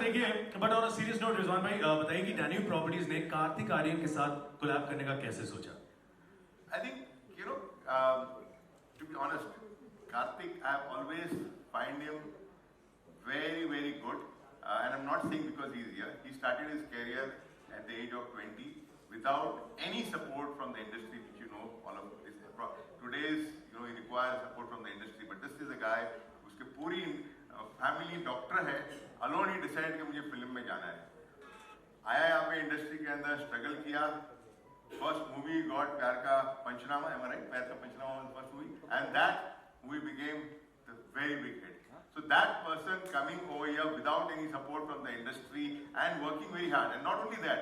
देखिए, but on a serious note Rizwan भाई बताइए कि डैन्यूब प्रॉपर्टीज ने कार्तिक आर्यन के साथ कोलैब करने का कैसे सोचा? I think, to be honest, Karthik, I've always find him very, very good. And I'm not saying because he's here. He started his career at the age of 20 without any support from the industry, which you know, all of this. Today's, he requires support from the industry. But this is a guy उसके पूरी family doctor है. Alone he decide कि मुझे film में जाना है. आया यहाँ पे इंडस्ट्री के अंदर स्ट्रगल किया. First movie got प्यार का पंचनामा, am I right? प्यार का पंचनामा was the first movie, and that movie became the very big hit. So that person coming over here without any support from the industry and working very hard, and not only that,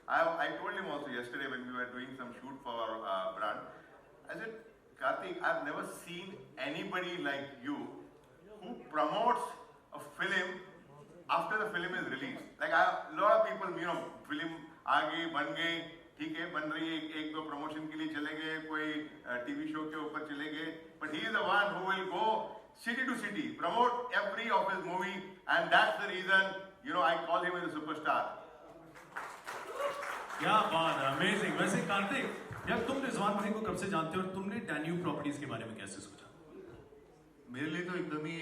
I told him also yesterday when we were doing some shoot for our brand, I said, Karthik, I've never seen anybody like you who promotes a film after the film is released. Like a lot of people, film आ गई, बन गई, ठीक है, बन रही है, एक दो प्रमोशन के लिए चले गए, कोई टीवी शो के ऊपर चले गए, but he is the one who will go city to city, promote every of his movie, and that's the reason, I call him as a superstar. क्या बात है, अमेजिंग. वैसे कार्तिक, यार तुम रिजवान भाई को कब से जानते हो और तुमने डैन्यूब प्रॉपर्टीज के बारे में कैसे सोचा? मेरे लिए तो एकदम ही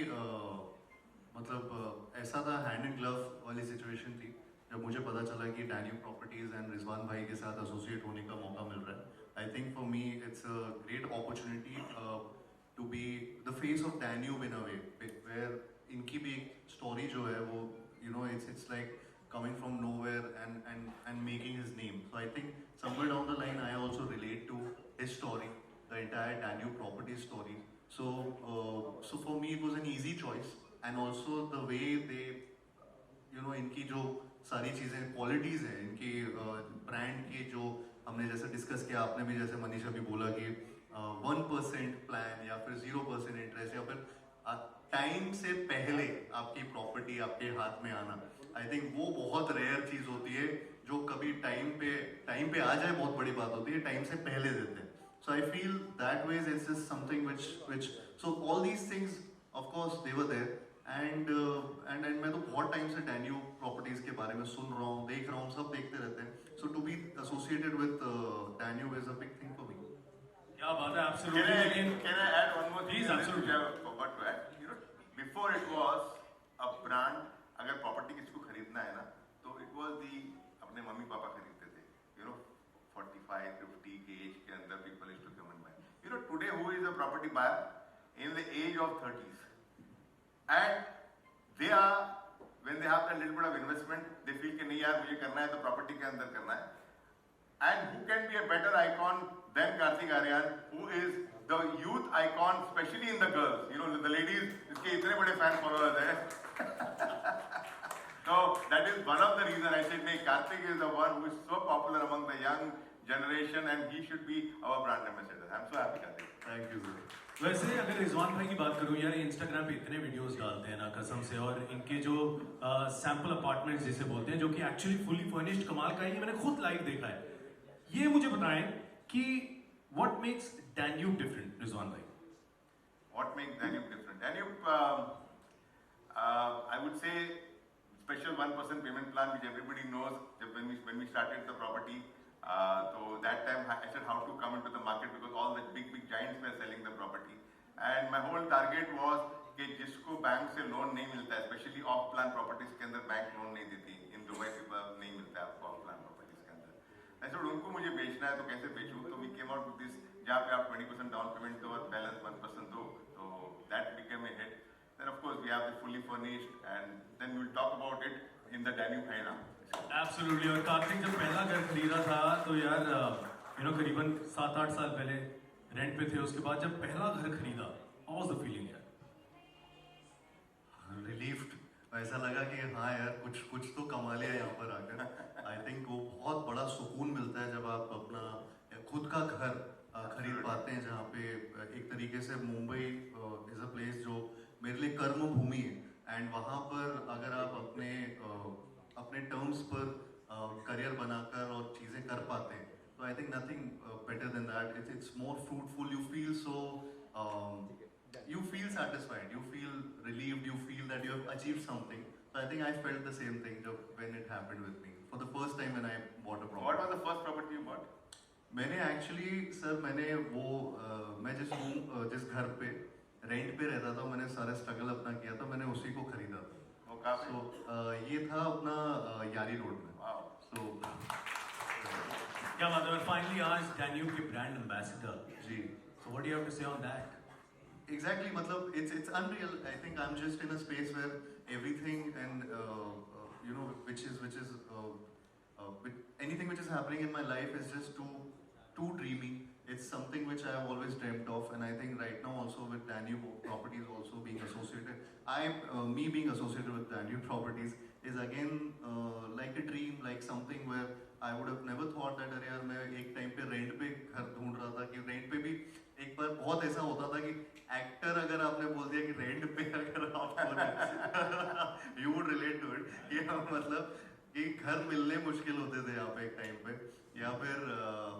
मतलब ऐसा था, हैंड एंड ग्लव वाली सिचुएशन थी जब मुझे पता चला कि डैन्यूब प्रॉपर्टीज एंड रिजवान भाई के साथ एसोसिएट होने का मौका मिल रहा है. I think for me it's a great opportunity to be the face of Danube in a way, where इनकी भी एक स्टोरी जो है वो it's like coming from nowhere and making his name. So I think somewhere down the line I also relate to his story, the entire Danube property story. So for me it was an easy choice, and also the way they इनकी जो सारी चीज़ें qualities हैं इनकी brand की, जो हमने जैसे डिस्कस किया, आपने भी जैसे मनीषा भी बोला कि 1% प्लान या फिर 0% इंटरेस्ट या फिर टाइम से पहले आपकी प्रॉपर्टी आपके हाथ में आना, आई थिंक वो बहुत रेयर चीज होती है. जो कभी टाइम पे आ जाए बहुत बड़ी बात होती है, टाइम से पहले देते हैं. So I feel that ways it's just something which so all these things of course they were there. And मैं तो बहुत टाइम से डैन्यूब प्रॉपर्टीज के बारे में सुन रहा हूँ, देख रहा हूँ, सब देखते रहते हैं. So to be associated with Danube is a big thing for me. क्या बात है, absolutely. Can I add one more thing? Please, absolutely. I forgot to add. Before it was a brand. अगर प्रॉपर्टी किसी को खरीदना है ना, तो इट वॉज दी अपने मम्मी पापा खरीदते थे. 45-50 के एज के अंदर people is to come and buy. Today who is a property buyer in the age of 30s, and they are when they have that little bit of investment, they feel कि नहीं यार मुझे करना है तो property के अंदर करना है. And who can be a better icon than Karthik Aaryan, who is the youth icon, especially in the girls. The ladies, इसके इतने बड़े fan followers हैं. So that is one of the reason I said, नहीं, Karthik is the one who is so popular among the young generation, and he should be our brand ambassador. I'm so happy, Karthik. Thank you sir. वैसे अगर रिजवान भाई की बात करूं यार, Instagram पे इतने वीडियोस डालते हैं ना कसम से, और इनके जो सैंपल अपार्टमेंट्स जिसे बोलते हैं, जो कि एक्चुअली फुली फर्निश्ड कमाल का है, ये मैंने खुद लाइव देखा है. ये मुझे बताएं कि what makes Danube different, Rizwan bhai? What makes Danube different? Danube, I would say, special 1% payment plan which everybody knows. When we started the property, so that time I said how to come into the market because all the big giants were selling the property, and my whole target was कि जिसको bank से loan नहीं मिलता है, specially of plan properties के अंदर bank loan नहीं देती. इन दुबई पीपल नहीं मिलता है आपको ऑफ प्लान प्रॉपर्टीज के अंदर. ऐसे उनको मुझे बेचना है तो कैसे बेचूं, तो we came out with this, जहाँ पे आप 20% डाउन पेमेंट दो और बैलेंस 1% दो. तो that became a hit. Then of course we have the fully furnished, and then we will talk about it in the Danube है ना. एब्सोल्युटली. और कार्तिक जब पहला घर खरीदा था तो यार करीबन 7-8 साल पहले रेंट पे थे, उसके बाद जब पहला घर खरीदा, हाउ वाज द फीलिंग यार? रिलीफ्ड. ऐसा लगा कि हाँ यार कुछ तो कमा लिया यहाँ पर आकर. आई थिंक वो बहुत बड़ा सुकून मिलता है जब आप अपना खुद का घर खरीद पाते हैं, जहाँ पे एक तरीके से मुंबई इज़ अ प्लेस जो मेरे लिए कर्म भूमि है. एंड वहाँ पर अगर आप अपने टर्म्स पर करियर बनाकर और चीज़ें कर पाते हैं, तो I think nothing better than that. It's more fruitful. You feel so you feel satisfied, you feel relieved, you feel that you have achieved something. So I think I felt the same thing when it happened with me. For the first time when I bought a property. What was the first property you bought? मैंने actually sir मैंने वो मैं जिस घर पे rent पे रहता था मैंने सारा स्ट्रगल अपना किया था मैंने उसी को खरीदा था. वो कहाँ पे? So ये था अपना यारी रोड में. Wow. So क्या बात है. फाइनली आज डैन्यूब के ब्रांड एम्बेसडर. जी. So what do you have to say on that? Exactly, मतलब it's unreal. I think I'm just in a space where everything and you know which is anything which is happening in my life is just too dreamy. It's something which I have always dreamt of, and I think right now also with Danube Properties also being associated, me being associated with Danube Properties is again like a dream, like something where I would have never thought that अरे यार मैं एक time पे rent पे घर ढूंढ रहा था कि रेंट पे भी एक बार बहुत ऐसा होता था कि एक्टर अगर आपने बोल दिया कि रेंट पे अगर आप you would relate to it कि मतलब कि घर मिलने मुश्किल होते थे यहाँ पे एक टाइम पे या फिर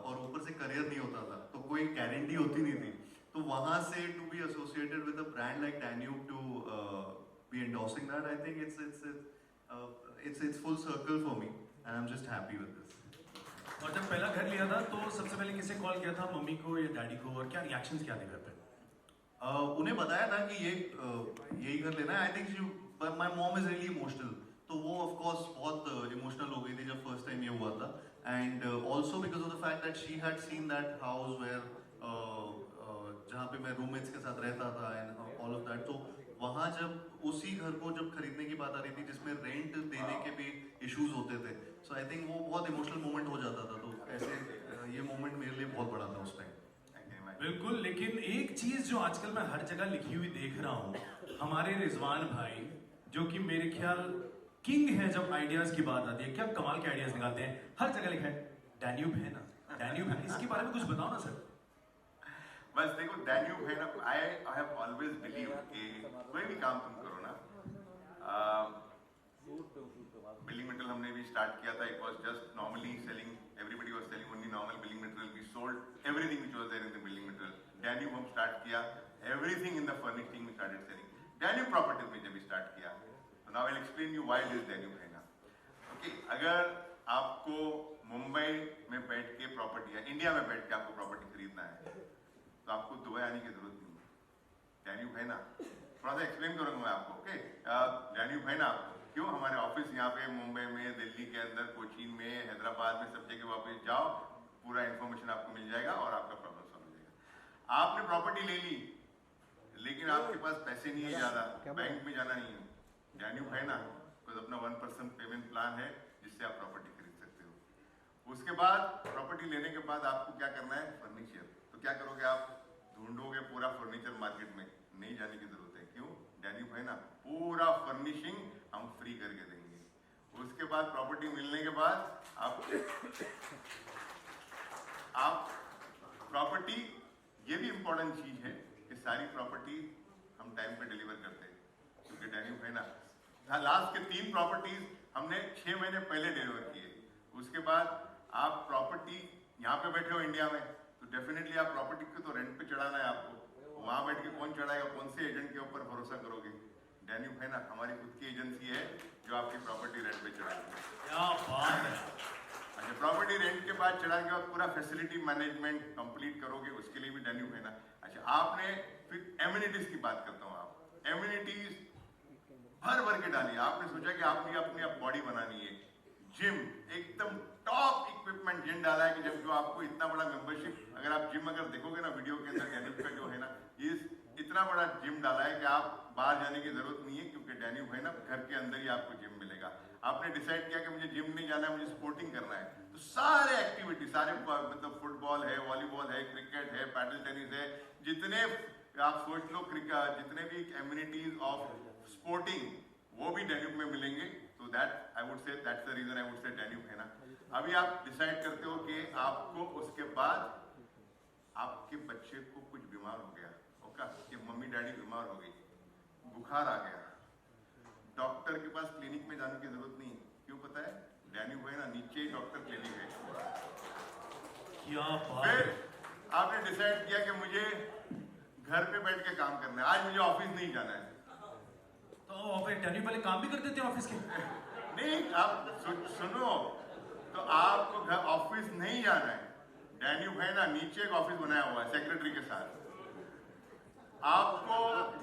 और ऊपर से करियर नहीं होता था तो कोई गारंटी होती नहीं थी तो वहाँ से to be associated with a brand like Danube to be endorsing that I think it's full circle for me and I'm just happy with this. और जब पहला घर लिया था तो सबसे पहले किसे कॉल किया था, मम्मी को या डैडी को, और क्या रिएक्शंस क्या थे घर पे? उन्हें बताया था कि यही घर लेना है. I think my mom is really emotional तो वो ऑफ कोर्स बहुत इमोशनल हो गई थी जब फर्स्ट टाइम ये हुआ था and also because of the fact that she had seen that house where जहाँ पे मैं रूममेट्स के साथ रहता था एंड ऑल ऑफ दैट तो वहाँ जब उसी घर को जब खरीदने की बात आ रही थी जिसमें रेंट देने के भी इश्यूज होते थे सो आई थिंक वो बहुत इमोशनल मोमेंट हो जाता था तो ऐसे ये मोमेंट मेरे लिए बहुत बड़ा था उस टाइम. बिल्कुल. लेकिन एक चीज जो आजकल मैं हर जगह लिखी हुई देख रहा हूँ, हमारे रिजवान भाई जो कि मेरे ख्याल किंग है जब आइडियाज की बात आती है, क्या कमाल के आइडियाज निकालते हैं. हर जगह लिखा है डैन्यूब है ना, डैन्यूब है. इसके बारे में कुछ बताओ ना सर. बस देखो डैन्यूब है ना, आई हैव ऑलवेज बिलीव कि कोई भी काम तुम करो ना, बिल्डिंग मटेरियल हमने भी स्टार्ट किया था. It was just normally selling, everybody was selling only normal building material. We sold everything which was there in the building material. Danube हम स्टार्ट किया, everything in the furnishing we started selling. Danube properties में जब भी start किया, तो now I will explain you why this Danube है ना. Okay, अगर आपको मुंबई में बैठ के प्रॉपर्टी या इंडिया में बैठ के आपको प्रॉपर्टी खरीदना है तो आपको दुबई आने की जरूरत नहीं है. डैन्यूब है ना, थोड़ा सा एक्सप्लेन करूंगा मैं आपको. ओके, डैन्यूब है ना क्यों, हमारे ऑफिस यहाँ पे मुंबई में, दिल्ली के अंदर, कोचीन में, हैदराबाद में, सब जगह वापस जाओ, पूरा इन्फॉर्मेशन आपको मिल जाएगा और आपका प्रॉब्लम सॉल्व हो जाएगा. आपने प्रॉपर्टी ले ली लेकिन आपके पास पैसे नहीं है ज्यादा, बैंक में जाना नहीं है. डैन्यूब है ना कुछ अपना 1% पेमेंट प्लान है जिससे आप प्रॉपर्टी खरीद सकते हो. उसके बाद प्रॉपर्टी लेने के बाद आपको क्या करना है, फर्नीचर. तो क्या करोगे आप, ढूंढोगे पूरा फर्नीचर मार्केट में, नहीं जाने की जरूरत है. क्यों, डैन्यूब है ना, पूरा फर्निशिंग हम फ्री करके देंगे. उसके बाद प्रॉपर्टी मिलने के बाद आप प्रॉपर्टी, ये भी इंपॉर्टेंट चीज है कि सारी प्रॉपर्टी हम टाइम पे डिलीवर करते हैं क्योंकि डैन्यूब है ना. लास्ट के 3 प्रॉपर्टीज हमने 6 महीने पहले डिलीवर किए. उसके बाद आप प्रॉपर्टी यहाँ पे बैठे हो इंडिया में तो डेफिनेटली आप प्रॉपर्टी को तो रेंट पे चढ़ाना है आपको. वहां बैठ के कौन चढ़ाएगा, कौन से एजेंट के ऊपर भरोसा करोगे. डैन्यूब है ना हमारी खुद की एजेंसी है जो आपकी प्रॉपर्टी रेंट पे चढ़ाएगी. क्या बात है. अच्छा, प्रॉपर्टी रेंट के बाद चढ़ाने के बाद पूरा फैसिलिटी मैनेजमेंट कंप्लीट करोगे, उसके लिए भी डैन्यूब है ना. अच्छा, आपने फिर एम्यूनिटीज की बात करता हूँ. आप एम्यूनिटीज भर के डालिए. आपने सोचा कि आपने अपनी बॉडी बनानी है, जिम एकदम टॉप इक्विपमेंट जिम डाला है कि जब जो आपको इतना बड़ा मेंबरशिप, अगर आप जिम अगर देखोगे ना वीडियो के अंदर, डैन्यूब का जो है ना, ये इतना बड़ा जिम डाला है कि आप बाहर जाने की जरूरत नहीं है क्योंकि डैन्यूब है ना घर के अंदर ही आपको जिम मिलेगा. आपने डिसाइड किया कि मुझे जिम नहीं जाना है, मुझे स्पोर्टिंग करना है, तो सारे एक्टिविटी, सारे मतलब फुटबॉल है, वॉलीबॉल है, क्रिकेट है, पैडल टेनिस है, जितने आप सोच लो क्रिकेट, जितने भी एम्यूनिटीज ऑफ स्पोर्टिंग वो भी डैन्यूब में मिलेंगे. तो that I would say that's the reason I would say Danube है ना. अभी आप डिसाइड करते हो कि आपको उसके बाद आपके बच्चे को कुछ बीमार हो गया, ओके, कि मम्मी डैडी बीमार हो गई, बुखार आ गया, डॉक्टर के पास क्लिनिक में जाने की जरूरत नहीं. क्यों पता है, डैन्यूब है ना नीचे ही डॉक्टर क्लिनिक है. क्या बात. फिर आपने डिसाइड किया कि मुझे घर पे बैठ के काम करना है, आज मुझे ऑफिस नहीं जाना है, तो ऑफिस डैनियल वाले काम भी कर देते हैं ऑफिस के? नहीं, आप सुनो, तो आपको घर ऑफिस नहीं जाना है। डैन्यूब है ना, नीचे एक ऑफिस बनाया हुआ है सेक्रेटरी के साथ। आपको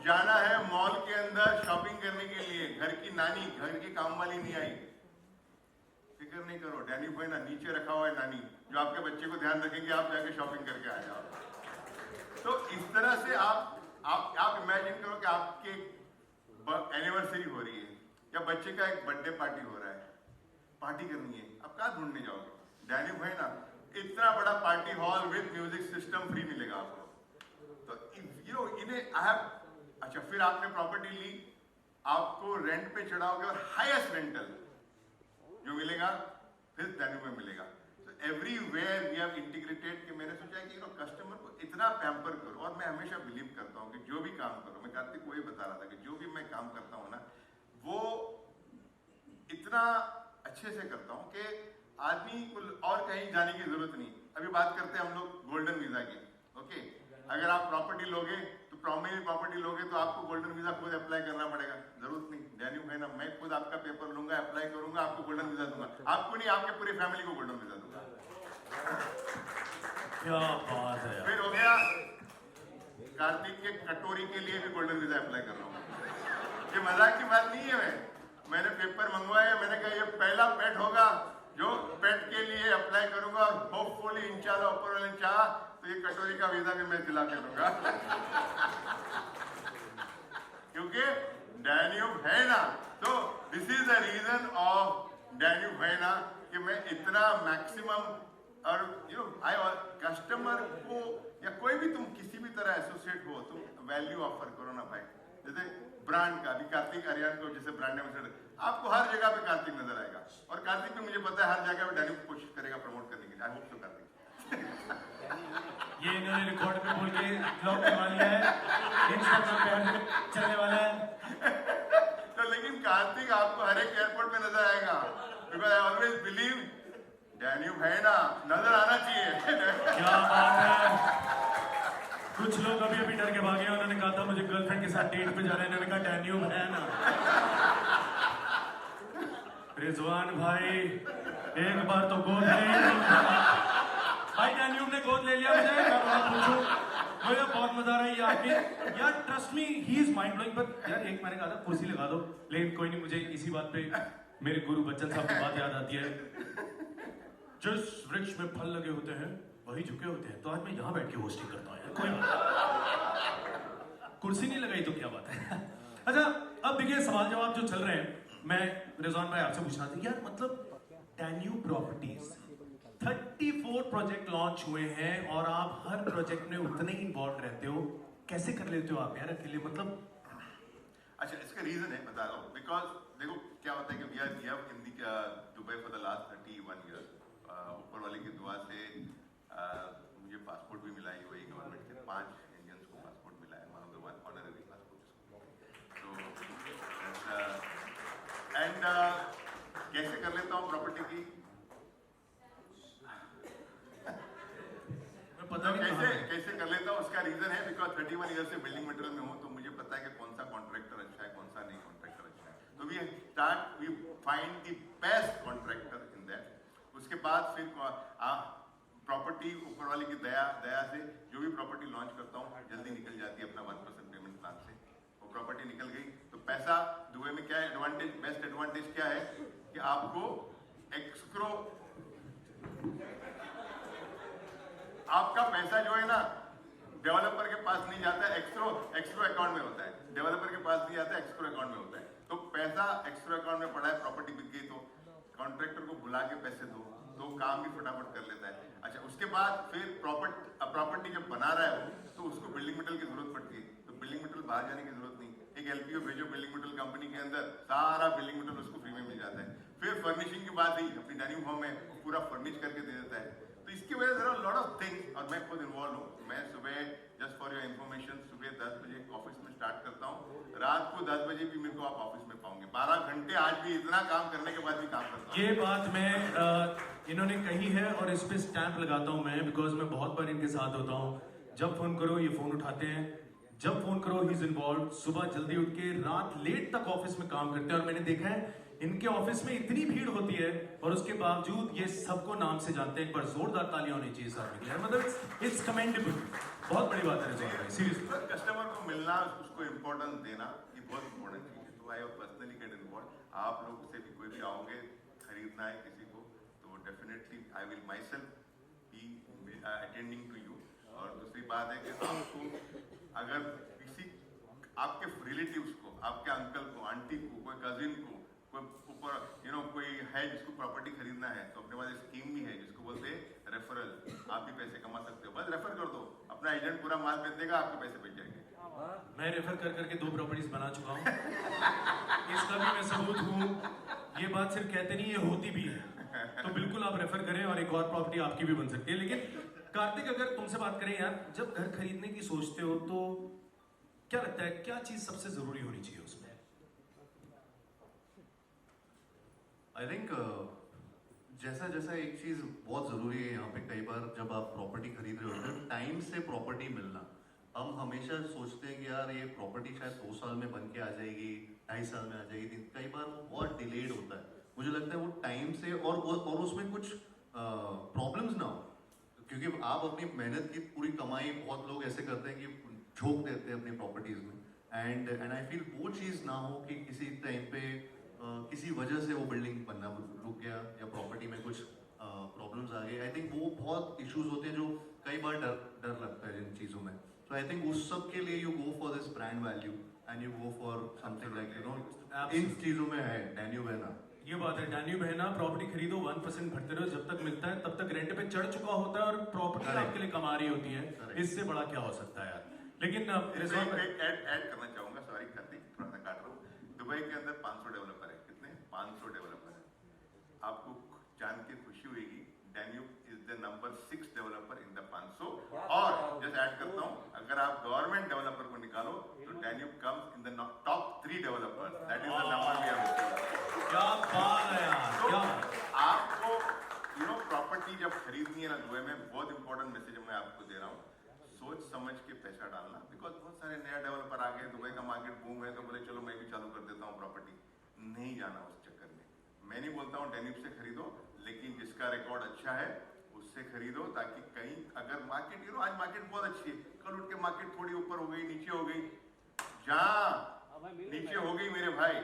जाना है मॉल के अंदर शॉपिंग करने के लिए। घर की नानी, घर की काम वाली नहीं आई, फिक्र नहीं करो, डैन्यूब है ना नीचे रखा हुआ है नानी, जो आपके बच्चे को ध्यान रखेंगे, आप जाके शॉपिंग करके आ जाओ। तो इस तरह से आप इमेजिन करो कि आपके एनिवर्सरी हो रही है या बच्चे का एक बर्थडे पार्टी हो रहा है, पार्टी करनी है, आप कहाँ ढूंढने जाओगे? डैन्यूब है ना, इतना बड़ा party hall with music system free मिलेगा आपको। तो यू नो इन्हें आई हैव, अच्छा फिर आपने प्रॉपर्टी ली, आपको रेंट पे चढ़ाओगे और हाईएस्ट रेंटल जो मिलेगा फिर डैन्यूब में मिलेगा। तो एवरीवेयर वी हैव इंटीग्रेटेड कि मैंने सोचा है कि कस्टमर को इतना पैम्पर करो। और मैं हमेशा बिलीव करता हूँ कि जो भी काम करो, मैं कार्तिक को ये बता रहा था कि जो भी मैं काम करता हूँ ना, वो इतना अच्छे से करता हूँ कि आदमी को और कहीं जाने की जरूरत नहीं। अभी बात करते हैं हम लोग गोल्डन वीजा की, ओके? अगर आप प्रॉपर्टी लोगे तो प्राइमरी प्रॉपर्टी लोगे तो आपको गोल्डन वीजा खुद अप्लाई करना पड़ेगा, जरूरत नहीं। डैन्यूब है ना, मैं खुद आपका पेपर लूंगा, अप्लाई करूंगा, आपको गोल्डन वीजा दूंगा। आपको नहीं, आपके पूरी फैमिली को गोल्डन वीजा दूंगा। क्या बात है यार। फिर हो गया, कार्तिक के कटोरी के लिए भी गोल्डन वीजा अप्लाई कर रहा हूँ। ये मजाक की बात नहीं है। मैंने पेपर मंगवाया, मैंने कहा ये पहला पेट होगा जो पेट के लिए अप्लाई करूंगा, और होपफुली इंशाल्लाह ऊपर वाले चाह तो ये कटोरी का वीजा भी मैं दिला के दूंगा। क्योंकि डैन्यूब है ना, तो this is the reason of Danube है ना कि मैं इतना मैक्सिमम, और यू नो आई कस्टमर को या कोई भी तुम किसी भी तरह एसोसिएट हो, तुम वैल्यू ऑफर करो ना भाई। जैसे ब्रांड का, अभी कार्तिक आर्यन को जैसे ब्रांड एम्बेसडर, आपको हर जगह पे कार्तिक नजर आएगा, और कार्तिक भी मुझे पता है हर जगह पे डैन्यूब कोशिश करेगा प्रमोट करने के लिए। I hope so Kartik. ये इन्होंने रिकॉर्ड पे बोल के ब्लॉग करवा लिया है, इंस्टाग्राम पे चलने वाला है। तो लेकिन कार्तिक आपको हर एक एयरपोर्ट पे नजर आएगा, because I always believe Danube है ना, नजर आना चाहिए। क्या बात है। कुछ लोग अभी अभी डर के भागे, उन्होंने कहा था मुझे गर्लफ्रेंड के साथ डेट पे जाना है, इन्होंने कहा डैन्यूब है ना। रिजवान भाई एक बार तो गोद ले भाई, डैन्यूब ने गोद ले लिया मुझे। मुझे बहुत मजा आ रहा है ये आपकी यार, trust me he is mind blowing. पर यार एक मैंने कहा था कुर्सी लगा दो, लेकिन कोई नहीं, मुझे इसी बात पे मेरे गुरु बच्चन साहब की बात याद आती है, जिस वृक्ष में फल लगे होते हैं वही झुके होते हैं। तो आज मैं यहाँ बैठ के होस्टिंग करता हूँ यार, कोई कुर्सी नहीं लगाई तो क्या बात है। अच्छा अब देखिए सवाल जवाब जो चल रहे हैं, मैं रिजवान भाई आपसे पूछना था यार, मतलब डैन्यूब प्रॉपर्टीज 34 प्रोजेक्ट लॉन्च हुए हैं और आप हर प्रोजेक्ट में उतने ही इन्वॉल्व रहते हो, कैसे कर लेते हो आप यार अकेले? मतलब अच्छा, इसका रीजन है, बता रहा हूँ। बिकॉज देखो क्या होता है कि we are in Dubai for the last 31 years. ऊपर वाले की दुआ से मुझे पासपोर्ट भी मिला है यूएई गवर्नमेंट से, 5 इंडियंस को पासपोर्ट मिला है, one of the one honorary passport. तो एंड कैसे कर लेता हूँ प्रॉपर्टी की, पता नहीं कैसे कर लेता हूँ, उसका रीजन है बिकॉज 31 ईयर से बिल्डिंग मटेरियल में हूँ, तो मुझे पता है कि कौन सा कॉन्ट्रैक्टर अच्छा है, कौन सा नहीं कॉन्ट्रैक्टर अच्छा है। तो we find the best contractor in that. उसके बाद फिर प्रॉपर्टी ऊपर वाले की दया से जो भी प्रॉपर्टी लॉन्च करता हूँ जल्दी निकल जाती है अपना 1% पेमेंट प्लान से। वो प्रॉपर्टी निकल गई तो पैसा दुबई में क्या है एडवांटेज, बेस्ट एडवांटेज क्या है कि आपको एक्सक्रो, आपका पैसा जो है ना डेवलपर के पास नहीं जाता है, एक्सक्रो अकाउंट में होता है। डेवलपर के पास नहीं आता है, एक्सक्रो अकाउंट में होता है। तो पैसा एक्सक्रो अकाउंट में पड़ा है, प्रॉपर्टी बिक गई तो कॉन्ट्रैक्टर को बुला के पैसे दो, तो काम भी फटाफट कर लेता है। अच्छा, उसके बाद फिर प्रॉपर्टी जब बना रहा है वो, तो उसको बिल्डिंग मटेरियल की जरूरत पड़ती है। तो बिल्डिंग मटेरियल बाहर जाने की जरूरत नहीं, एक एलपीओ भेजो बिल्डिंग मटेरियल कंपनी के अंदर, सारा बिल्डिंग मटेरियल उसको फ्री में मिल जाता है। फिर फर्निशिंग की बात ही, अपनी डाइनिंग हॉल में पूरा फर्निश करके दे देता है। तो इसकी वजह से लॉट ऑफ थिंग्स, और मैं खुद इन्वॉल्व हूँ। मैं सुबह, जस्ट फॉर योर इन्फॉर्मेशन, सुबह 10 बजे ऑफिस में स्टार्ट करता हूँ, रात को 10 बजे भी मेरे को आप ऑफिस में पाओगे। 12 घंटे आज भी, इतना काम करने के बाद भी काम करता हूँ। ये बात मैं इन्होंने कही है और इस पे स्टैंप लगाता हूँ मैं, बिकॉज मैं बहुत बार इनके साथ होता हूँ। जब फोन करो ये फोन उठाते हैं, जब फोन करो ही इज इन्वॉल्व, सुबह जल्दी उठ के रात लेट तक ऑफिस में काम करते हैं। और मैंने देखा है इनके ऑफिस में इतनी भीड़ होती है और उसके बावजूद ये सबको नाम से जानते हैं। एक बार जोरदार तालियां होनी चाहिए साथ में, मतलब इट्स कमेंडेबल, बहुत बड़ी बात है रिजवान भाई, सीरियसली। कस्टमर को मिलना, उसको इम्पोर्टेंस देना, ये बहुत इम्पोर्टेंट चीज है। तो आई पर्सनली गेट इन्वॉल्व। आप लोग से भी कोई भी आओगे खरीदना है किसी को, तो definitely I will myself be attending to you. और दूसरी बात है कि आपको अगर किसी आपके रिलेटिव्स को, आपके अंकल को, आंटी को, कोई कजिन को, कोई ऊपर कोई है जिसको प्रॉपर्टी खरीदना है, तो अपने पास एक स्कीम भी है जिसको बोलते हैं रेफरल। आप भी पैसे कमा सकते हो, बस रेफर कर दो, अपना एजेंट पूरा माल बेच देगा, आपके पैसे बच जाएंगे। मैं रेफर कर करके 2 प्रॉपर्टीज बना चुका हूँ, इसका भी मैं सबूत हूँ। ये बात सिर्फ कहते नहीं, ये होती भी है। तो बिल्कुल आप रेफर करें और एक और प्रॉपर्टी आपकी भी बन सकती है। लेकिन कार्तिक, अगर तुमसे बात करें यार, जब घर खरीदने की सोचते हो तो क्या लगता है क्या चीज सबसे जरूरी होनी चाहिए उसमें? आई थिंक जैसा जैसा एक चीज़ बहुत ज़रूरी है यहाँ पे, कई बार जब आप प्रॉपर्टी खरीद रहे होते हैं, टाइम से प्रॉपर्टी मिलना। हम हमेशा सोचते हैं कि यार ये प्रॉपर्टी शायद 2 साल में बन के आ जाएगी, 2.5 साल में आ जाएगी, कई बार वो बहुत डिलेड होता है। मुझे लगता है वो टाइम से और उसमें कुछ प्रॉब्लम्स ना हो, क्योंकि आप अपनी मेहनत की पूरी कमाई, बहुत लोग ऐसे करते हैं कि झोंक देते हैं अपनी प्रॉपर्टीज़ में, एंड आई फील वो चीज़ ना हो कि किसी टाइम पे किसी वजह से वो बिल्डिंग बनना रुक गया या प्रॉपर्टी में कुछ प्रॉब्लम्स आ गए। आई थिंक वो बहुत इश्यूज होते हैं जो कई बार डर लगता है इन चीज़ों में। तो आई थिंक उस सब के लिए you go for this brand value and you go for something like in चीज़ों में है डैन्यूब है ना। ये बात है, डैन्यूब है ना, प्रॉपर्टी खरीदो 1% भरते रहो, जब तक मिलता है तब तक रेंट पे चढ़ चुका होता है और प्रॉपर्टी Correct. आपके लिए कमा रही होती है। Correct. इससे बड़ा क्या हो सकता है यार। लेकिन रिजवान भाई, ऐड करना चाहूंगा, सॉरी कार्तिक, थोड़ा सा काट रहा हूँ। दुबई के अंदर 500 डेवलपर है। कितने? 500 डेवलपर है। आपको जान के खुशी होगी, Danube is the number 6 developer in the 500। और जस्ट ऐड करता हूँ, अगर आप गवर्नमेंट डेवलपर को निकालो तो Danube comes in the top 3 developers. That is the number we have. क्या बात है यार, क्या आपको प्रॉपर्टी जब खरीदनी है ना दुबई में, बहुत इंपॉर्टेंट मैसेज मैं आपको दे रहा हूँ, सोच समझ के पैसा डालना। बिकॉज बहुत सारे नया डेवलपर आ गए, दुबई का मार्केट बूम है, तो बोले चलो मैं भी चालू कर देता हूँ प्रॉपर्टी। नहीं जाना उस चक्कर में। मैं नहीं बोलता हूँ डैन्यूब से खरीदो, लेकिन जिसका रिकॉर्ड अच्छा है उससे खरीदो, ताकि कहीं अगर मार्केट आज मार्केट बहुत अच्छी है, कल उठ के मार्केट थोड़ी ऊपर हो गई, नीचे हो गई, जहाँ नीचे हो गई मेरे भाई,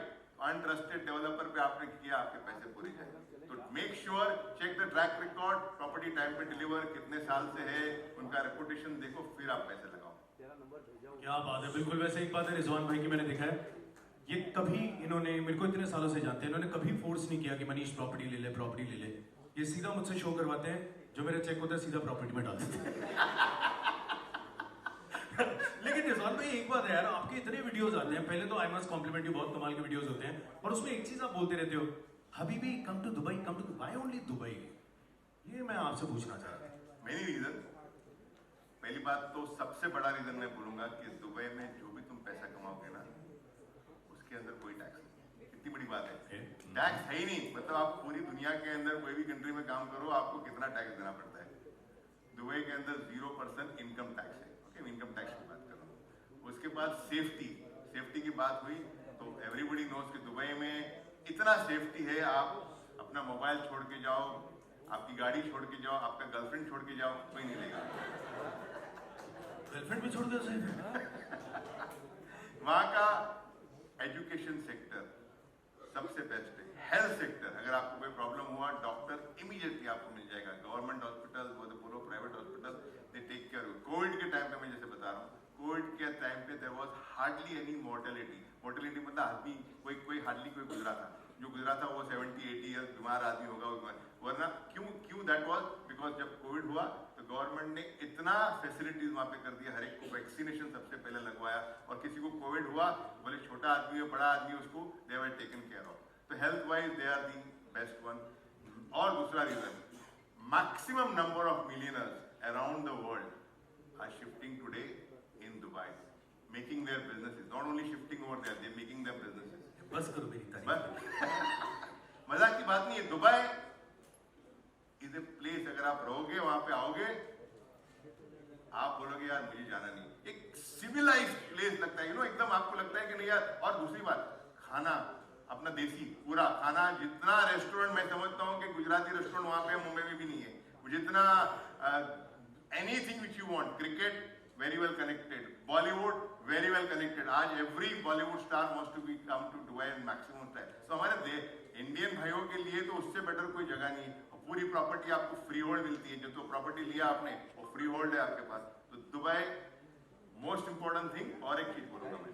अनट्रस्टेड डेवलपर पे आपने किया, आपके पैसे पूरे जाए। तो make sure, check the track record, property time पे डिलीवर कितने साल से है, उनका रेपुटेशन देखो, फिर आप पैसे लगाओ। क्या बात है। बिल्कुल वैसे एक बात है रिजवान भाई की, मैंने देखा है ये कभी, इन्होंने मेरे को इतने सालों से जानते हैं, इन्होंने कभी फोर्स नहीं किया कि मनीष प्रॉपर्टी ले ले, प्रॉपर्टी ले ले। ये सीधा मुझसे शो करवाते हैं, जो मेरा चेक होता है सीधा प्रॉपर्टी में डाल देते हैं। लेकिन रिजवान भाई एक बात है यार, आपके इतने वीडियोस आते हैं, पहले तो आई मस्ट कॉम्प्लीमेंट यू, बहुत कमाल के वीडियोस होते हैं, और उसमें एक चीज आप बोलते रहते हो, हबीबी come to Dubai, come to Dubai, only Dubai. ये मैं आपसे पूछना चाह रहा था। Many reason. पहली बात तो सबसे बड़ा रीजन मैं बोलूंगा कि दुबई में जो भी तुम पैसा कमाओगे ना, उसके अंदर कोई टैक्स नहीं। कितनी बड़ी बात है, टैक्स है ही नहीं। मतलब आप पूरी दुनिया के अंदर कोई भी कंट्री में काम करो, आपको कितना टैक्स देना पड़ता है। दुबई के अंदर 0% इनकम टैक्स है। ओके, इनकम टैक्स की बात कर रहा हूँ। उसके बाद सेफ्टी की बात हुई तो एवरीबडी नोज कि दुबई में इतना सेफ्टी है, आप अपना मोबाइल छोड़ के जाओ, आपकी गाड़ी छोड़ के जाओ, आपका गर्लफ्रेंड छोड़ के जाओ, कोई नहीं लेगा। गर्लफ्रेंड भी छोड़ दो सही। वहाँ का एजुकेशन सेक्टर सबसे बेस्ट है। हेल्थ सेक्टर, अगर आपको कोई प्रॉब्लम हुआ, डॉक्टर इमीडिएटली आपको मिल जाएगा। गवर्नमेंट हॉस्पिटल, बोलो private hospital, they take care you. Covid के टाइम पे मैं जैसे बता रहा हूँ, कोविड के टाइम पे there was hardly any mortality. Mortality मतलब आदमी कोई हार्डली कोई गुजरा था, जो गुजरा था वो 70-80 ईयर्स बीमार आदमी होगा, वो बीमार। वरना क्यों दैट वाज बिकॉज जब कोविड हुआ तो गवर्नमेंट ने इतना फैसिलिटीज वहाँ पे कर दिया, हर एक को वैक्सीनेशन सबसे पहले लगवाया, और किसी को कोविड हुआ, बोले छोटा आदमी हो बड़ा आदमी, उसको they were taken care of. तो health wise they are the best one. और दूसरा reason, maximum number of millionaires around the world are shifting today in Dubai, making their businesses, not only shifting over there, they making their businesses. बस करो मेरी तारीफ। बस मजाक की बात नहीं है। दुबई इज ए प्लेस, अगर आप रहोगे, वहां पे आओगे, आप बोलोगे यार मुझे जाना नहीं। एक सिविलाइज्ड प्लेस लगता है, यू नो, एकदम आपको लगता है कि नहीं यार। और दूसरी बात, खाना अपना देसी पूरा खाना, जितना रेस्टोरेंट मैं समझता हूँ कि गुजराती रेस्टोरेंट वहाँ पे मुंबई में भी नहीं है, जितना anything which you want, cricket very well connected, Bollywood very well connected. आज every Bollywood star wants to be come to Dubai in maximum time. तो हमारे इंडियन भाइयों के लिए तो उससे बेटर कोई जगह नहीं है। पूरी प्रॉपर्टी आपको फ्री होल्ड मिलती है, जो तो प्रॉपर्टी लिया आपने वो फ्री होल्ड है आपके पास। तो दुबई मोस्ट इंपॉर्टेंट थिंग। और एक चीज बोलूंगा मैं,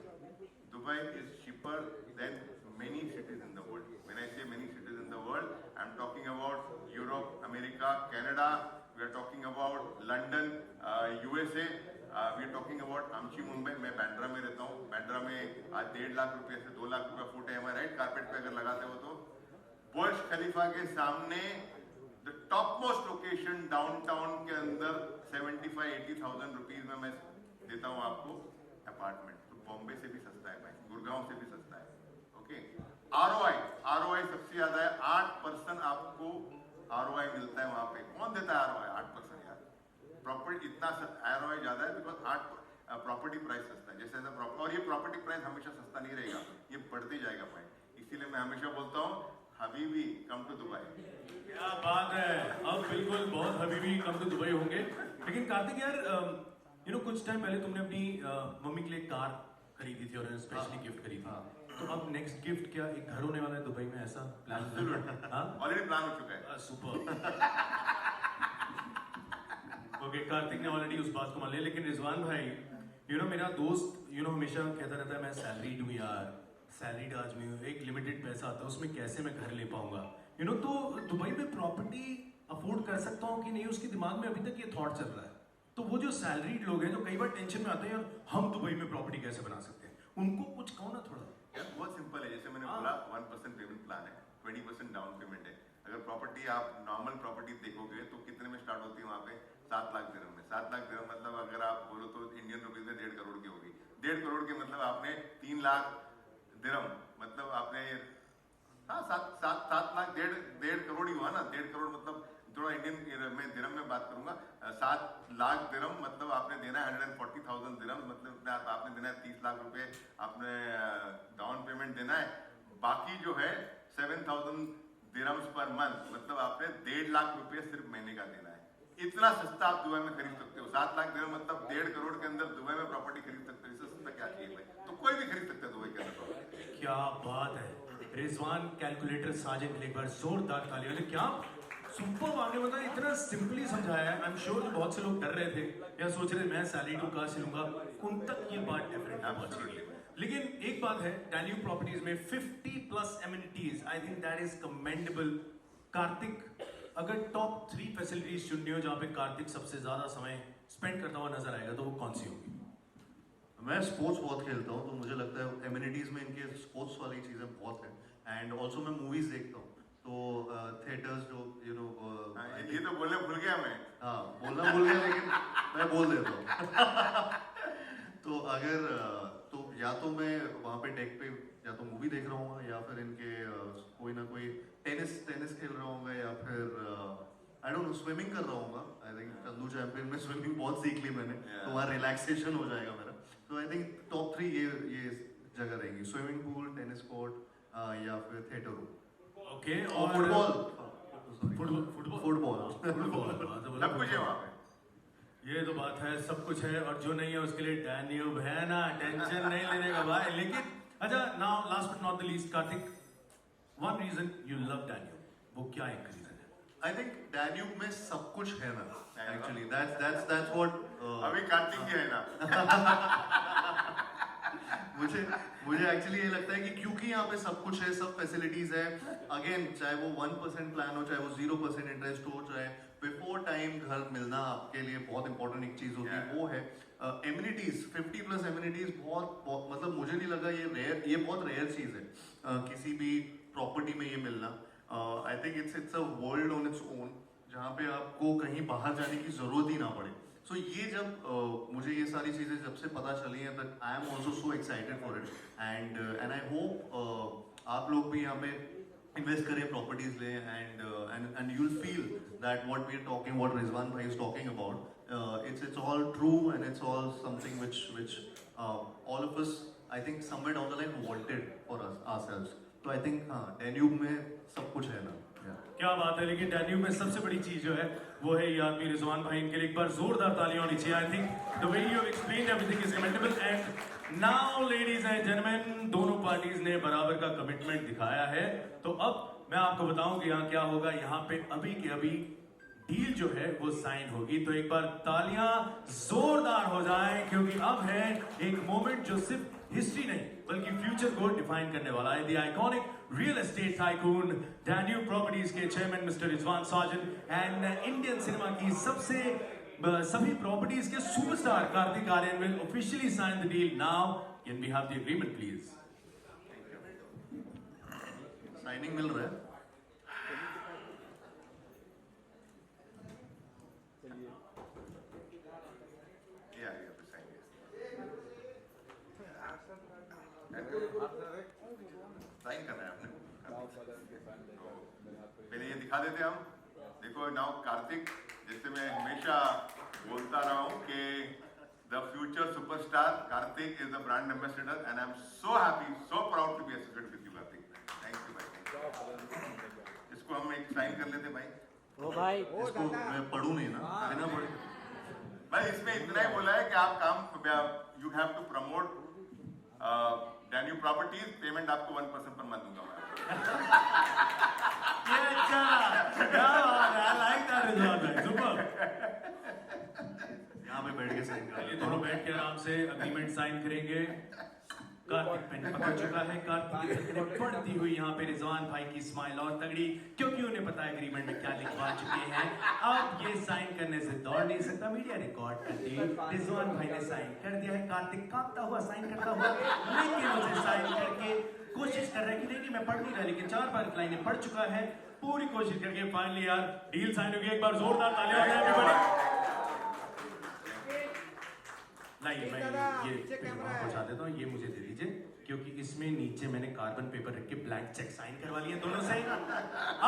Dubai is cheaper than many cities in the world. When I say many cities in the world, I am talking about Europe, America, Canada. We are talking about London, USA. We are talking about आमची मुंबई। मैं बैंड्रा में रहता हूँ। बैंड्रा में आज 1.5 लाख रुपए से 2 लाख रुपए फुट है, राइट? कारपेट पे अगर लगाते हो तो बुर्ज खलीफा के सामने the top most location downtown के अंदर 75-80,000 रुपीज में मैं देता हूँ आपको अपार्टमेंट। तो बॉम्बे से भी सस्ता है भाई, गुड़गांव से भी सस्ता है। ओके, आरओआई सबसे ज्यादा है। 8% आपको आरओआई मिलता है वहां पे। कौन देता है आरओआई? 8% यार। प्रॉपर्टी इतना आरओआई ज्यादा है बिकॉज 8 प्रॉपर्टी प्राइस सस्ता है। जैसे और ये प्रॉपर्टी प्राइस हमेशा सस्ता नहीं रहेगा, ये बढ़ते जाएगा भाई। इसीलिए मैं हमेशा बोलता हूँ हबीबी कम टू दुबई। क्या बात है, अब बिल्कुल बहुत हबीबी कम टू दुबई होंगे। लेकिन कार्तिक यार, यू नो कुछ टाइम पहले तुमने अपनी मम्मी के लिए कार खरीदी थी और स्पेशली गिफ्ट खरीदी थी। तो अब नेक्स्ट गिफ्ट क्या एक घर होने वाला है दुबई में, ऐसा प्लान? ऑलरेडी प्लान हो चुका है। सुपर। ओके, कार्तिक ने ऑलरेडी उस बात को मान लिया। लेकिन रिजवान भाई, यू नो मेरा दोस्त हमेशा कहता रहता है मैं सैलरीड हूँ यार, सैलरीड आदमी हूँ, एक लिमिटेड पैसा आता है उसमें कैसे मैं घर ले पाऊंगा। तो दुबई में प्रॉपर्टी अफोर्ड कर सकता हूँ कि नहीं, उसके दिमाग में अभी तक ये थॉट चल रहा है। तो वो जो सैलरीड लोग हैं जो कई बार टेंशन में आते हैं यार हम दुबई में प्रॉपर्टी कैसे बना सकते हैं, उनको कुछ कहो ना थोड़ा। यार बहुत सिंपल है, जैसे मैंने बोला 1% पेमेंट प्लान है, 20% डाउन पेमेंट है। अगर प्रॉपर्टी आप नॉर्मल प्रॉपर्टी देखोगे तो कितने में स्टार्ट होती है वहाँ पे? 7 लाख दिरहम में। 7 लाख दिरहम मतलब अगर आप बोलो तो इंडियन रुपीज में 1.5 करोड़ की होगी। 1.5 करोड़ के मतलब आपने 3 लाख दिरहम, मतलब आपने 7 लाख 1.5 करोड़ ही हुआ ना। 1.5 करोड़ मतलब थोड़ा इंडियन में दिरहम में बात करूंगा। 7 लाख दिरहम मतलब आपने देना है 140,000 दिरहम, मतलब आपने देना है 30 लाख रुपए आपने डाउन पेमेंट देना है। बाकी जो है 7,000 दिरहम्स पर मंथ, मतलब आपने 1.5 लाख रुपए सिर्फ महीने का देना है। इतना सस्ता आप दुबई में खरीद सकते हो। 7 लाख दिरहम मतलब 1.5 करोड़ के अंदर दुबई में प्रॉपर्टी खरीद सकते हो। इससे सस्ता क्या चाहिए भाई? तो कोई भी खरीद सकता है दुबई के अंदर प्रॉपर्टी। क्या बात है रिजवान कैलकुलेटर साजिद के लिए एक बार जोरदार तालियां। क्या सुपर आपने मतलब इतना सिंपली समझाया है। आई एम श्योर कि बहुत से लोग डर रहे थे या सोच रहे मैं सैलरी टू कहाँ से लूंगा, उन तक ये बात डेफिनेटली पहुंचेगी। लेकिन एक बात है, डैन्यूब प्रॉपर्टीज में 50+ amenities, I think that is commendable. Kartik, अगर टॉप 3 फैसिलिटीज चुननी हो जहाँ पे कार्तिक सबसे ज्यादा समय स्पेंड करता हुआ नजर आएगा तो वो कौन सी होगी? मैं स्पोर्ट्स बहुत खेलता हूँ तो मुझे लगता है एमिनिटीज़ में इनके स्पोर्ट्स वाली चीज़ें बहुत हैं। एंड ऑल्सो मैं मूवीज़ देखता हूँ तो थिएटर्स जो ये तो बोलने भूल गया मैं। हाँ, बोलना भूल गया लेकिन मैं बोल देता हूँ। तो अगर तो या तो मैं वहाँ पे डेक पे या तो मूवी देख रहा हूँ या फिर इनके कोई ना कोई टेनिस खेल रहा हूँ या फिर आई डोंट नो स्विमिंग कर रहा हूँ। आई थिंक चंदू चैंपियन में स्विमिंग बहुत सीख ली मैंने, तो वहाँ रिलैक्सेशन हो जाएगा मेरा। तो आई थिंक टॉप 3 ये जगह रहेंगी, स्विमिंग पूल, टेनिस कोर्ट या फिर थिएटर रूम। ओके, और फुटबॉल सब कुछ है वहाँ पे। ये तो बात है, सब कुछ है और जो नहीं है उसके लिए डैन्यूब है ना, टेंशन नहीं लेने का भाई। लेकिन अच्छा, now last but not the least, Kartik, one reason you love Danube, वो क्या एक रीजन है? आई थिंक डैन्यूब में सब कुछ है ना, एक्चुअली दैट्स व्हाट अभी कार्तिक ही है ना। मुझे एक्चुअली ये लगता है कि क्योंकि यहाँ पे सब कुछ है, सब फैसिलिटीज है। अगेन, चाहे वो 1% प्लान हो, चाहे वो 0% इंटरेस्ट हो, चाहे बिफोर टाइम घर मिलना आपके लिए बहुत इंपॉर्टेंट एक चीज होती है, वो है एमिनिटीज। 50+ एमिनिटीज बहुत मतलब मुझे नहीं लगा ये बहुत रेयर चीज है किसी भी प्रॉपर्टी में ये मिलना। I think it's a world on its own जहाँ पे आपको कहीं बाहर जाने की जरूरत ही ना पड़े। सो ये जब मुझे ये सारी चीजें जब से पता चली हैं, but I am also so excited for it and I hope आप लोग भी यहाँ पे invest करें, properties लें, and you'll feel that what we're talking, what Rizwan bhai is talking about, it's all true, and it's all something which all of us, I think, somewhere down the line wanted for us ourselves. तो I think हाँ, Danube में सब कुछ है ना. Yeah. क्या बात है, लेकिन डैन्यूब में सबसे बड़ी चीज जो है वो है ये आपकी रिजवान भाई, इनके लिए एक बार जोरदार तालियां होनी चाहिए. I think the way you have explained everything is commendable. And now ladies and gentleman, दोनों पार्टीज ने बराबर का कमिटमेंट दिखाया है. तो अब मैं आपको बताऊं कि यहाँ क्या होगा. यहाँ पे अभी के अभी डील जो है वो साइन होगी. तो एक बार तालियां जोरदार हो जाएं, क्योंकि अब है एक मोमेंट जो सिर्फ हिस्ट्री नहीं बल्कि फ्यूचर को डिफाइन करने वाला है. The iconic real estate tycoon Danube properties के chairman mister Rizwan Sajan and Indian cinema की सभी प्रॉपर्टीज के superstar Kartik Aaryan will officially sign the deal now. Can we have the agreement please? Signing मिल रहा है. साइन करना है आपने. पहले ये दिखा देते हम. देखो नाउ कार्तिक, जैसे मैं हमेशा बोलता रहा हूँ कि the future superstar Kartik is the brand ambassador, and I am so happy, so proud to be associated with you Kartik. Thank you भाई. इसको हम एक साइन कर लेते भाई. ओ भाई, इसको मैं पढ़ूं नहीं ना, बिना पढ़े. भाई इसमें इतना ही बोला है कि आप काम, you have to promote Danube properties. Payment आपको 1% पर मंथ दूंगा मैं. यहाँ पे बैठ के साइन कर. ये दोनों बैठ के आराम से अग्रीमेंट साइन करेंगे. कार्तिक पेन पकड़ चुका है. कार्तिक की बढ़ती हुई यहाँ पे रिजवान भाई की स्माइल और तगड़ी, क्योंकि उन्हें पता है एग्रीमेंट में क्या लिखवा चुके हैं. अब ये साइन करने से दौड़ नहीं सकता. मीडिया रिकॉर्ड करती है रिजवान भाई ने साइन कर दिया है. कार्तिक कांपता हुआ साइन करता हुआ, लेकिन उसे साइन करके कोशिश कर रहा है कि नहीं मैं पढ़ नहीं रहा, लेकिन 4 लाइनें पढ़ चुका है. पूरी कोशिश करके फाइनली यार डील साइन हो गई. एक बार जोरदार तालियां हो जाए everybody. नहीं, मैं ये पहुंचा देता हूँ. ये मुझे दे दीजिए, क्योंकि इसमें नीचे मैंने कार्बन पेपर रख के ब्लैंक चेक साइन करवा लिए दोनों से.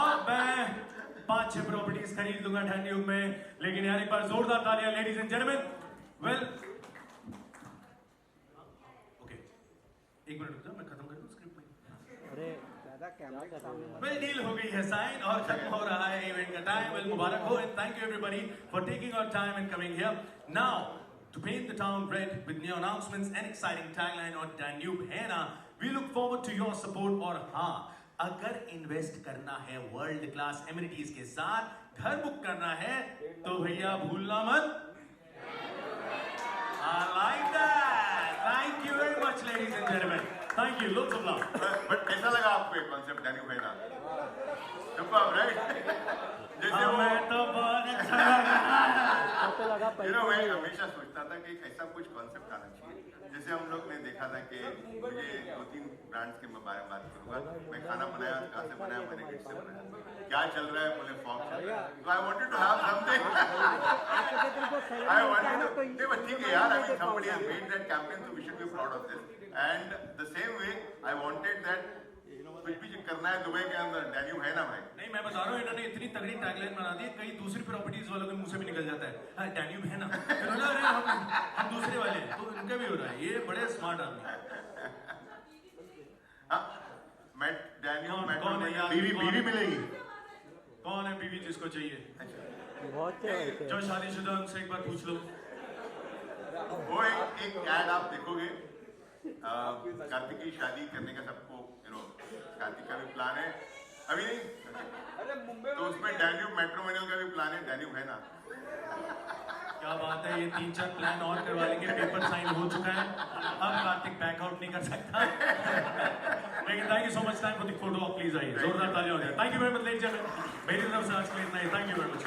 अब मैं 5-6 प्रॉपर्टीज खरीद लूंगा डैन्यूब में. लेकिन यार एक बार जोरदार तालियां ladies and gentleman. Well okay, एक मिनट रुक जाओ, मैं खत्म कर दूं स्क्रिप्ट में. अरे दादा कैमरे के सामने मत. वेल डील हो गई है साइन और खत्म हो रहा है इवेंट का टाइम. वेल मुबारक हो and thank you everybody for taking our time and coming here. Now to paint the town red with new announcements and exciting tagline on Danube है ना, we look forward to your support. और हाँ, अगर invest करना है world class amenities के साथ, घर बुक करना है, तो भैया भूलना मत. I like that. Thank you very much ladies and gentlemen. Thank you. Lots of love. But कैसा लगा आपको ये कॉन्सेप्ट डैन्यूब है ना? Super right. जैसे वो मैं तो बहुत अच्छा लगा. तो लगा You know, पैसे. मैं हमेशा सोचता था कि ऐसा कुछ कॉन्सेप्ट आना चाहिए. जैसे हम लोग ने देखा था कि मुझे 2-3 ब्रांड्स के बारे में बात करूंगा. मैं खाना बनाया, कहाँ से बनाया, मैंने किस से बनाया, क्या चल रहा है, बोले फॉग चल रहा है. So I wanted to have something. I wanted to. नहीं बट ठीक है यार. I mean somebody has made that campaign, so we should be proud of this. And the same way, I wanted that कुछ भी करना है Dubai के अंदर डैन्यूब है ना भाई. नहीं, मैं बता रहा हूँ, इन्होंने इतनी तगड़ी टैगलाइन बना दी, कई दूसरी प्रॉपर्टीज वालों के मुंह से भी निकल जाता है. हाँ डैन्यूब है ना, इन्होंने अरे हम दूसरे वाले हैं, तो इनका भी हो रहा है. ये बड़े स्मार्ट आदमी. हाँ मैं डैन्यूब कौन है यार? बीवी मिलेगी. कौन है बीवी जिसको चाहिए? बहुत थे वैसे. जो शादीशुदा उनसे एक बार पूछ लो. वो एक ऐड आप देखोगे. कार्तिक की शादी करने का सबको कार्तिक का भी प्लान है अभी नहीं, तो उसमें डैन्यूब मेट्रोमोनियल का भी प्लान है. डैन्यूब है ना. क्या बात है, ये 3-4 प्लान और करवा लेंगे. पेपर साइन हो चुका है, अब कार्तिक बैकआउट नहीं कर सकता. लेकिन thank you so much time for the photo. Please आइए, जोरदार तालियां हो जाए. Thank you very much ladies and gentleman. मेरी तरफ से आज के लिए इतना ही. Thank you very much.